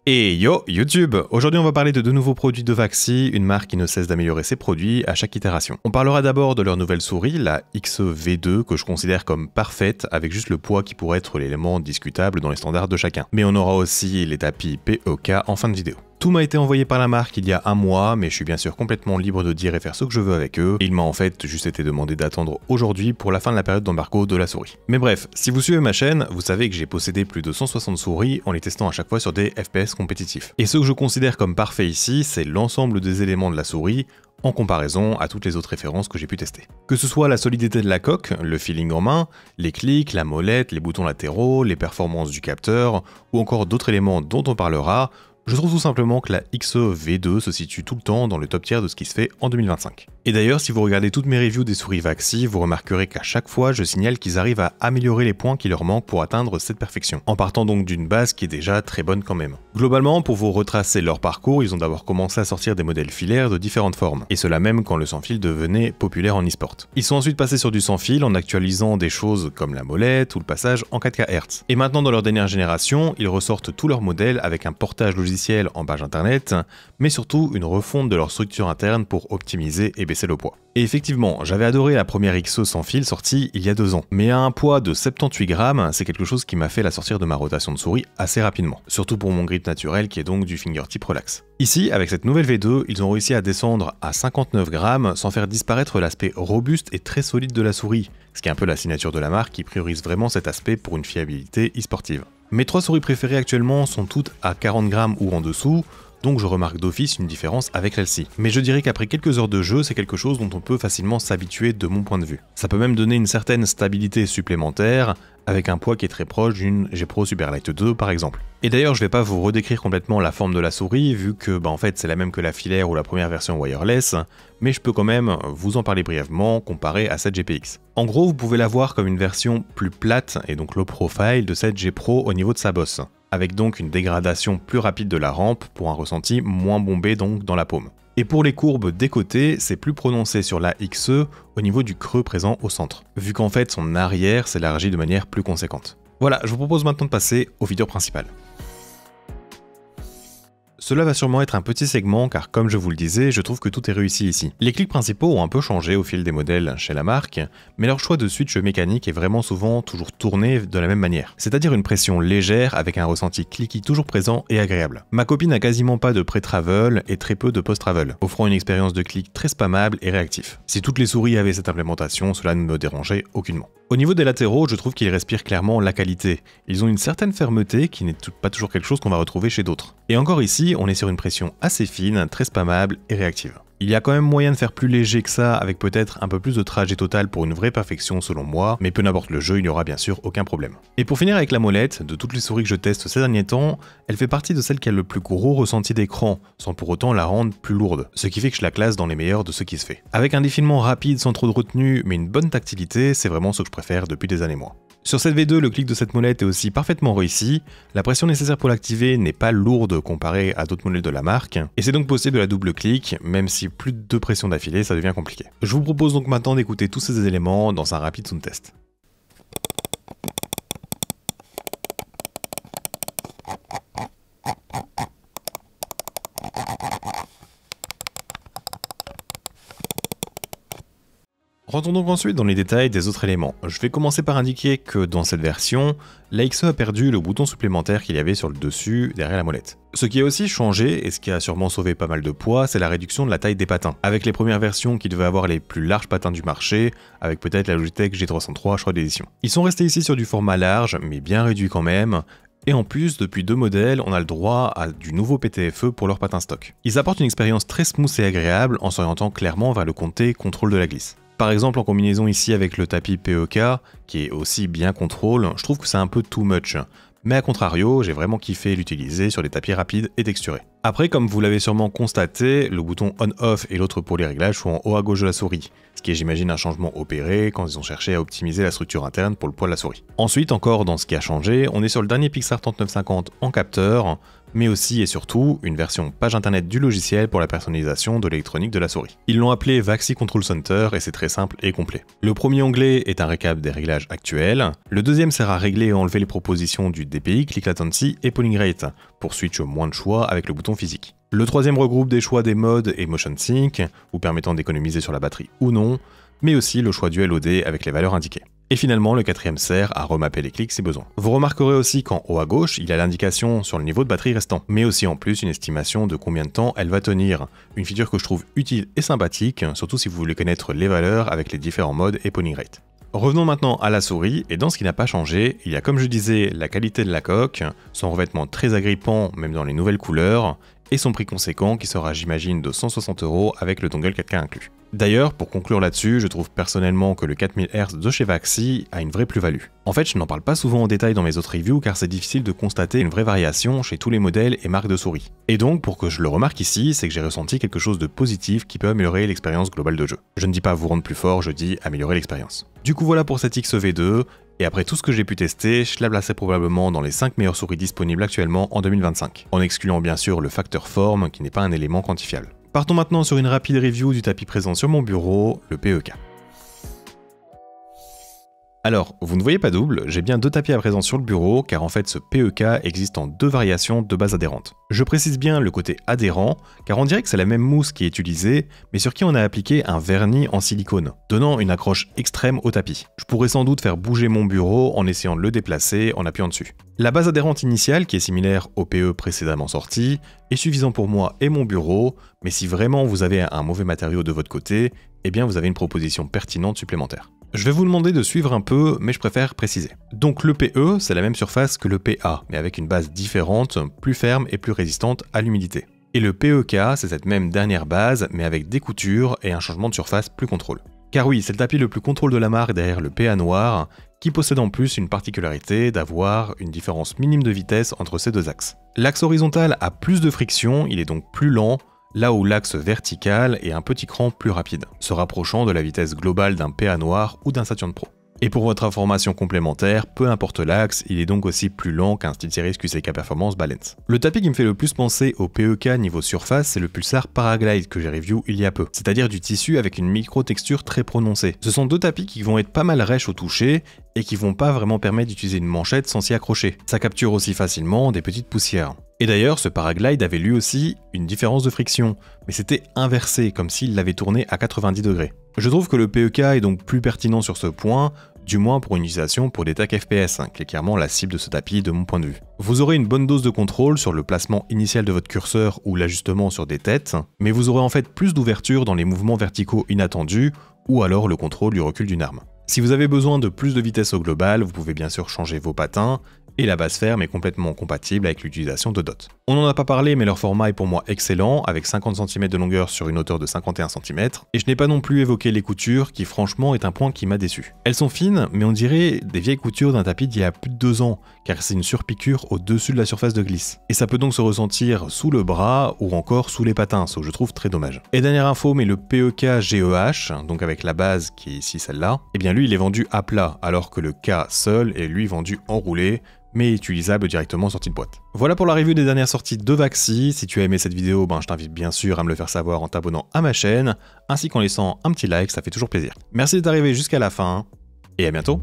Et yo YouTube! Aujourd'hui on va parler de deux nouveaux produits de Vaxi, une marque qui ne cesse d'améliorer ses produits à chaque itération. On parlera d'abord de leur nouvelle souris, la XV2, que je considère comme parfaite, avec juste le poids qui pourrait être l'élément discutable dans les standards de chacun. Mais on aura aussi les tapis PEK en fin de vidéo. Tout m'a été envoyé par la marque il y a un mois, mais je suis bien sûr complètement libre de dire et faire ce que je veux avec eux. Il m'a en fait juste été demandé d'attendre aujourd'hui pour la fin de la période d'embargo de la souris. Mais bref, si vous suivez ma chaîne, vous savez que j'ai possédé plus de 160 souris en les testant à chaque fois sur des FPS compétitifs. Et ce que je considère comme parfait ici, c'est l'ensemble des éléments de la souris, en comparaison à toutes les autres références que j'ai pu tester. Que ce soit la solidité de la coque, le feeling en main, les clics, la molette, les boutons latéraux, les performances du capteur, ou encore d'autres éléments dont on parlera, je trouve tout simplement que la XV2 se situe tout le temps dans le top tier de ce qui se fait en 2025. Et d'ailleurs, si vous regardez toutes mes reviews des souris Vaxi, vous remarquerez qu'à chaque fois, je signale qu'ils arrivent à améliorer les points qui leur manquent pour atteindre cette perfection, en partant donc d'une base qui est déjà très bonne quand même. Globalement, pour vous retracer leur parcours, ils ont d'abord commencé à sortir des modèles filaires de différentes formes, et cela même quand le sans-fil devenait populaire en e-sport. Ils sont ensuite passés sur du sans-fil en actualisant des choses comme la molette ou le passage en 4K Hz. Et maintenant, dans leur dernière génération, ils ressortent tous leurs modèles avec un portage logiciel en page internet, mais surtout une refonte de leur structure interne pour optimiser et baisser le poids. Et effectivement, j'avais adoré la première XE sans fil sortie il y a 2 ans, mais à un poids de 78 grammes, c'est quelque chose qui m'a fait la sortir de ma rotation de souris assez rapidement, surtout pour mon grip naturel qui est donc du fingertip relax. Ici, avec cette nouvelle V2, ils ont réussi à descendre à 59 grammes sans faire disparaître l'aspect robuste et très solide de la souris, ce qui est un peu la signature de la marque qui priorise vraiment cet aspect pour une fiabilité e-sportive. Mes 3 souris préférées actuellement sont toutes à 40 grammes ou en dessous, donc je remarque d'office une différence avec celle-ci. Mais je dirais qu'après quelques heures de jeu, c'est quelque chose dont on peut facilement s'habituer de mon point de vue. Ça peut même donner une certaine stabilité supplémentaire, avec un poids qui est très proche d'une G Pro Superlight 2 par exemple. Et d'ailleurs, je vais pas vous redécrire complètement la forme de la souris, vu que en fait c'est la même que la filaire ou la première version wireless, mais je peux quand même vous en parler brièvement comparé à cette GPX. En gros, vous pouvez la voir comme une version plus plate et donc low profile de cette G Pro au niveau de sa bosse, avec donc une dégradation plus rapide de la rampe pour un ressenti moins bombé donc dans la paume. Et pour les courbes des côtés, c'est plus prononcé sur la XE au niveau du creux présent au centre, vu qu'en fait son arrière s'élargit de manière plus conséquente. Voilà, je vous propose maintenant de passer aux features principales. Cela va sûrement être un petit segment car comme je vous le disais, je trouve que tout est réussi ici. Les clics principaux ont un peu changé au fil des modèles chez la marque, mais leur choix de switch mécanique est vraiment souvent toujours tourné de la même manière, c'est-à-dire une pression légère avec un ressenti clicky toujours présent et agréable. Ma copine n'a quasiment pas de pré-travel et très peu de post-travel, offrant une expérience de clic très spammable et réactif. Si toutes les souris avaient cette implémentation, cela ne me dérangeait aucunement. Au niveau des latéraux, je trouve qu'ils respirent clairement la qualité. Ils ont une certaine fermeté qui n'est pas toujours quelque chose qu'on va retrouver chez d'autres. Et encore ici, on est sur une pression assez fine, très spammable et réactive. Il y a quand même moyen de faire plus léger que ça, avec peut-être un peu plus de trajet total pour une vraie perfection selon moi, mais peu n'importe le jeu, il n'y aura bien sûr aucun problème. Et pour finir avec la molette, de toutes les souris que je teste ces derniers temps, elle fait partie de celle qui a le plus gros ressenti d'écran, sans pour autant la rendre plus lourde, ce qui fait que je la classe dans les meilleurs de ce qui se fait. Avec un défilement rapide sans trop de retenue, mais une bonne tactilité, c'est vraiment ce que je préfère depuis des années moi. Sur cette V2, le clic de cette molette est aussi parfaitement réussi, la pression nécessaire pour l'activer n'est pas lourde comparée à d'autres modèles de la marque, et c'est donc possible de la double-clic, même si plus de 2 pressions d'affilée, ça devient compliqué. Je vous propose donc maintenant d'écouter tous ces éléments dans un rapide sound test. Rentrons donc ensuite dans les détails des autres éléments. Je vais commencer par indiquer que dans cette version, la XE a perdu le bouton supplémentaire qu'il y avait sur le dessus derrière la molette. Ce qui a aussi changé, et ce qui a sûrement sauvé pas mal de poids, c'est la réduction de la taille des patins. Avec les premières versions qui devaient avoir les plus larges patins du marché, avec peut-être la Logitech G303 choix d'édition. Ils sont restés ici sur du format large, mais bien réduit quand même, et en plus, depuis 2 modèles, on a le droit à du nouveau PTFE pour leur patin stock. Ils apportent une expérience très smooth et agréable en s'orientant clairement vers le comté contrôle de la glisse. Par exemple, en combinaison ici avec le tapis PEK, qui est aussi bien contrôle, je trouve que c'est un peu too much. Mais à contrario, j'ai vraiment kiffé l'utiliser sur des tapis rapides et texturés. Après, comme vous l'avez sûrement constaté, le bouton on-off et l'autre pour les réglages sont en haut à gauche de la souris, ce qui est j'imagine un changement opéré quand ils ont cherché à optimiser la structure interne pour le poids de la souris. Ensuite, encore dans ce qui a changé, on est sur le dernier Pixar 3950 en capteur, mais aussi et surtout une version page internet du logiciel pour la personnalisation de l'électronique de la souris. Ils l'ont appelé Vaxi Control Center et c'est très simple et complet. Le premier onglet est un récap des réglages actuels, le deuxième sert à régler et enlever les propositions du DPI, Click Latency et Polling Rate, pour switch au moins de choix avec le bouton physique. Le troisième regroupe des choix des modes et Motion Sync, vous permettant d'économiser sur la batterie ou non, mais aussi le choix du LOD avec les valeurs indiquées. Et finalement, le quatrième sert à remapper les clics si besoin. Vous remarquerez aussi qu'en haut à gauche, il y a l'indication sur le niveau de batterie restant, mais aussi en plus une estimation de combien de temps elle va tenir. Une feature que je trouve utile et sympathique, surtout si vous voulez connaître les valeurs avec les différents modes et polling rate. Revenons maintenant à la souris, et dans ce qui n'a pas changé, il y a comme je disais la qualité de la coque, son revêtement très agrippant même dans les nouvelles couleurs, et son prix conséquent qui sera j'imagine de 160 € avec le dongle 4K inclus. D'ailleurs, pour conclure là-dessus, je trouve personnellement que le 4000 Hz de chez Vaxi a une vraie plus-value. En fait, je n'en parle pas souvent en détail dans mes autres reviews car c'est difficile de constater une vraie variation chez tous les modèles et marques de souris. Et donc, pour que je le remarque ici, c'est que j'ai ressenti quelque chose de positif qui peut améliorer l'expérience globale de jeu. Je ne dis pas vous rendre plus fort, je dis améliorer l'expérience. Du coup voilà pour cette XV2, et après tout ce que j'ai pu tester, je la placerai probablement dans les 5 meilleures souris disponibles actuellement en 2025, en excluant bien sûr le facteur forme qui n'est pas un élément quantifiable. Partons maintenant sur une rapide review du tapis présent sur mon bureau, le PEK. Alors, vous ne voyez pas double, j'ai bien deux tapis à présent sur le bureau, car en fait ce PEK existe en deux variations de base adhérente. Je précise bien le côté adhérent, car on dirait que c'est la même mousse qui est utilisée, mais sur qui on a appliqué un vernis en silicone, donnant une accroche extrême au tapis. Je pourrais sans doute faire bouger mon bureau en essayant de le déplacer en appuyant dessus. La base adhérente initiale, qui est similaire au PE précédemment sorti, est suffisant pour moi et mon bureau, mais si vraiment vous avez un mauvais matériau de votre côté, eh bien vous avez une proposition pertinente supplémentaire. Je vais vous demander de suivre un peu, mais je préfère préciser. Donc le PE, c'est la même surface que le PA, mais avec une base différente, plus ferme et plus résistante à l'humidité. Et le PEK, c'est cette même dernière base, mais avec des coutures et un changement de surface plus contrôle. Car oui, c'est le tapis le plus contrôle de la marque derrière le PA noir, qui possède en plus une particularité d'avoir une différence minime de vitesse entre ces deux axes. L'axe horizontal a plus de friction, il est donc plus lent, là où l'axe vertical est un petit cran plus rapide, se rapprochant de la vitesse globale d'un PA noir ou d'un Saturn Pro. Et pour votre information complémentaire, peu importe l'axe, il est donc aussi plus lent qu'un SteelSeries QCK Performance Balance. Le tapis qui me fait le plus penser au PEK niveau surface, c'est le Pulsar Paraglide que j'ai review il y a peu, c'est-à-dire du tissu avec une micro-texture très prononcée. Ce sont deux tapis qui vont être pas mal rêches au toucher et qui vont pas vraiment permettre d'utiliser une manchette sans s'y accrocher. Ça capture aussi facilement des petites poussières. Et d'ailleurs, ce Paraglide avait lui aussi une différence de friction, mais c'était inversé, comme s'il l'avait tourné à 90 degrés. Je trouve que le PEK est donc plus pertinent sur ce point, du moins pour une utilisation pour des tacs FPS, qui est clairement la cible de ce tapis de mon point de vue. Vous aurez une bonne dose de contrôle sur le placement initial de votre curseur ou l'ajustement sur des têtes, mais vous aurez en fait plus d'ouverture dans les mouvements verticaux inattendus, ou alors le contrôle du recul d'une arme. Si vous avez besoin de plus de vitesse au global, vous pouvez bien sûr changer vos patins, et la base ferme est complètement compatible avec l'utilisation de dots. On n'en a pas parlé, mais leur format est pour moi excellent, avec 50 cm de longueur sur une hauteur de 51 cm, et je n'ai pas non plus évoqué les coutures, qui franchement est un point qui m'a déçu. Elles sont fines, mais on dirait des vieilles coutures d'un tapis d'il y a plus de 2 ans, car c'est une surpiqûre au-dessus de la surface de glisse. Et ça peut donc se ressentir sous le bras, ou encore sous les patins, ce que je trouve très dommage. Et dernière info, mais le PEK GEH, donc avec la base qui est ici celle-là, eh bien lui il est vendu à plat, alors que le K seul est lui vendu enroulé, mais utilisable directement en sortie de boîte. Voilà pour la review des dernières sorties de Vaxi. Si tu as aimé cette vidéo, je t'invite bien sûr à me le faire savoir en t'abonnant à ma chaîne, ainsi qu'en laissant un petit like, ça fait toujours plaisir. Merci d'être arrivé jusqu'à la fin, et à bientôt.